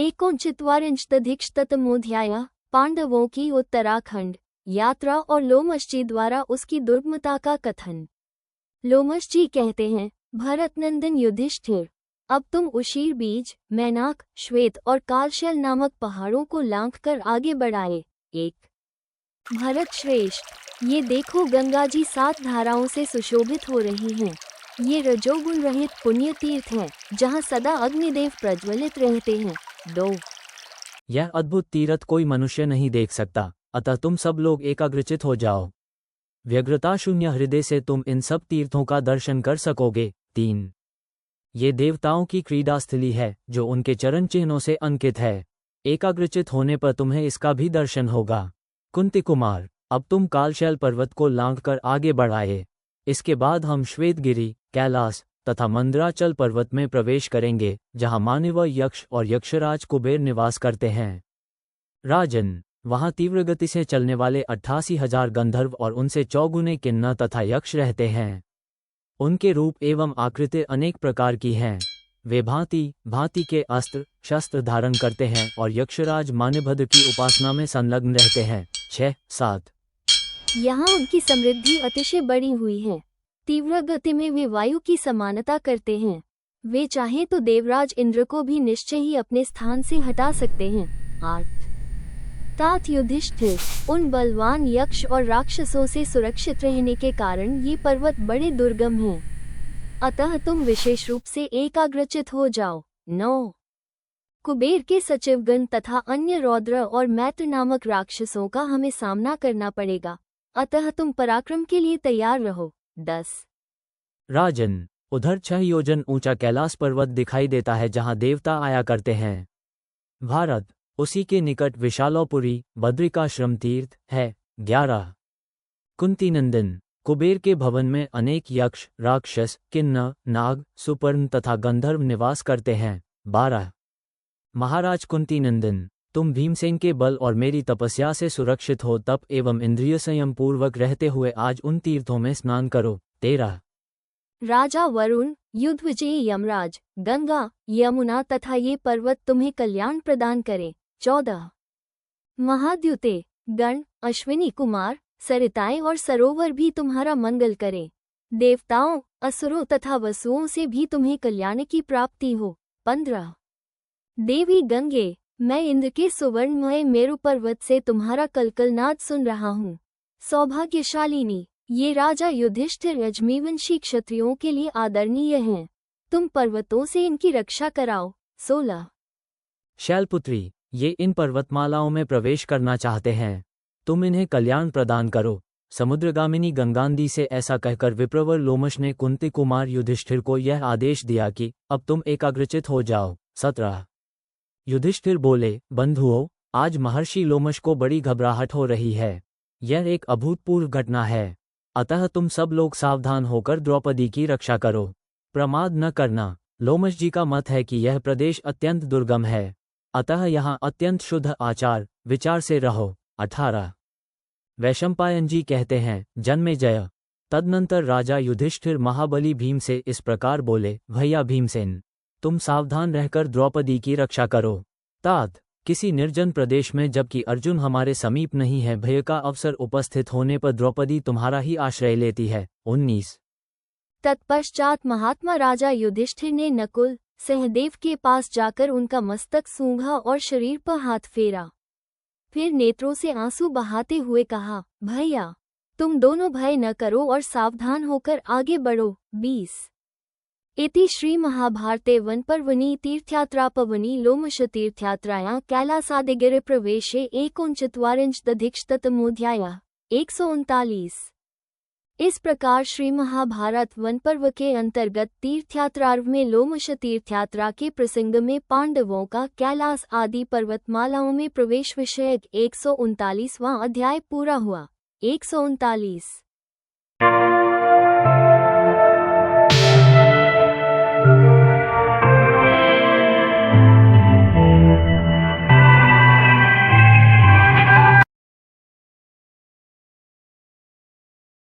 एकोनचत्वारिंशदधिकशततमोऽध्यायः। पांडवों की उत्तराखंड यात्रा और लोमश जी द्वारा उसकी दुर्गमता का कथन। लोमश जी कहते हैं, भरतनंदन युधिष्ठिर, अब तुम उशीर बीज, मैनाक, श्वेत और कालशैल नामक पहाड़ों को लांघकर आगे बढ़ाए। एक भरत श्रेष्ठ, ये देखो गंगा जी 7 धाराओं से सुशोभित हो रही हैं। ये रजोगुण रहित पुण्य तीर्थ हैं, जहाँ सदा अग्निदेव प्रज्वलित रहते हैं। 2 यह अद्भुत तीर्थ कोई मनुष्य नहीं देख सकता, अतः तुम सब लोग एकाग्रचित हो जाओ। व्यग्रता शून्य हृदय से तुम इन सब तीर्थों का दर्शन कर सकोगे। 3 ये देवताओं की क्रीड़ा स्थली है, जो उनके चरण चिन्हों से अंकित है। एकाग्रचित होने पर तुम्हें इसका भी दर्शन होगा। कुंती कुमार, अब तुम कालशैल पर्वत को लांघकर आगे बढ़ाए। इसके बाद हम श्वेतगिरि, कैलाश तथा मंदराचल पर्वत में प्रवेश करेंगे, जहाँ मानव, यक्ष और यक्षराज कुबेर निवास करते हैं। राजन, वहाँ तीव्र गति से चलने वाले 88,000 गंधर्व और उनसे 4 किन्नर तथा यक्ष रहते हैं। उनके रूप एवं आकृति अनेक प्रकार की हैं। वे भांति भांति के अस्त्र शस्त्र धारण करते हैं और यक्षराज मान्यभद्र की उपासना में संलग्न रहते हैं। 6-7 यहाँ उनकी समृद्धि अतिशय बढ़ी हुई है। तीव्र गति में वे वायु की समानता करते हैं। वे चाहें तो देवराज इंद्र को भी निश्चय ही अपने स्थान से हटा सकते हैं। 8 तात युधिष्ठिर, उन बलवान यक्ष और राक्षसों से सुरक्षित रहने के कारण ये पर्वत बड़े दुर्गम हैं, अतः तुम विशेष रूप से एकाग्रचित हो जाओ। 9 कुबेर के सचिवगण तथा अन्य रौद्र और मैत्र नामक राक्षसों का हमें सामना करना पड़ेगा, अतः तुम पराक्रम के लिए तैयार रहो। 10 राजन, उधर 6 योजन ऊंचा कैलाश पर्वत दिखाई देता है, जहां देवता आया करते हैं। भारत, उसी के निकट विशालोपुरी बद्रिकाश्रम तीर्थ है। 11 कुंतीनंदन, कुबेर के भवन में अनेक यक्ष, राक्षस, किन्नर, नाग, सुपर्ण तथा गंधर्व निवास करते हैं। 12 महाराज कुंतीनंदन, तुम भीमसेन के बल और मेरी तपस्या से सुरक्षित हो, तप एवं इंद्रिय संयम पूर्वक रहते हुए आज उन तीर्थों में स्नान करो। 13 राजा वरुण, युद्धविजयी यमराज, गंगा, यमुना तथा ये पर्वत तुम्हें कल्याण प्रदान करें। 14 महाद्युते गण, अश्विनी कुमार, सरिताएं और सरोवर भी तुम्हारा मंगल करें। देवताओं, असुरों तथा वसुओं से भी तुम्हें कल्याण की प्राप्ति हो। 15 देवी गंगे, मैं इंद्र के सुवर्णमय मेरु पर्वत से तुम्हारा कलकलनाद सुन रहा हूँ। सौभाग्यशालिनी, ये राजा युधिष्ठिर अजमीवंशी क्षत्रियों के लिए आदरणीय हैं। तुम पर्वतों से इनकी रक्षा कराओ। 16 शैलपुत्री, ये इन पर्वतमालाओं में प्रवेश करना चाहते हैं, तुम इन्हें कल्याण प्रदान करो। समुद्रगामिनी गंगानदी से ऐसा कहकर विप्रवर लोमश ने कुंती कुमार युधिष्ठिर को यह आदेश दिया कि अब तुम एकाग्रचित हो जाओ। 17 युधिष्ठिर बोले, बंधुओं, आज महर्षि लोमश को बड़ी घबराहट हो रही है। यह एक अभूतपूर्व घटना है, अतः तुम सब लोग सावधान होकर द्रौपदी की रक्षा करो। प्रमाद न करना। लोमश जी का मत है कि यह प्रदेश अत्यंत दुर्गम है, अतः यहाँ अत्यंत शुद्ध आचार विचार से रहो। 18 वैशंपायन जी कहते हैं, जन्मेजय, तदनंतर राजा युधिष्ठिर महाबली भीम से इस प्रकार बोले, भैया भीमसेन, तुम सावधान रहकर द्रौपदी की रक्षा करो। तात, किसी निर्जन प्रदेश में जबकि अर्जुन हमारे समीप नहीं है, भय का अवसर उपस्थित होने पर द्रौपदी तुम्हारा ही आश्रय लेती है। 19 तत्पश्चात महात्मा राजा युधिष्ठिर ने नकुल, सहदेव के पास जाकर उनका मस्तक सूंघा और शरीर पर हाथ फेरा। फिर नेत्रों से आंसू बहाते हुए कहा, भैया, तुम दोनों भय न करो और सावधान होकर आगे बढ़ो। 20 इति श्री महाभारते वनपर्वणि तीर्थयात्रापवनि लोमश तीर्थयात्रायां कैलासादिगिरि प्रवेशे एकोनचत्वारिंशदधिकशततमोऽध्यायः। 139 इस प्रकार श्री महाभारत वनपर्व के अंतर्गत तीर्थयात्रार्व में लोमश तीर्थयात्रा के प्रसंग में पांडवों का कैलास आदि पर्वतमालाओं में प्रवेश विषयक 139वां अध्याय पूरा हुआ। 139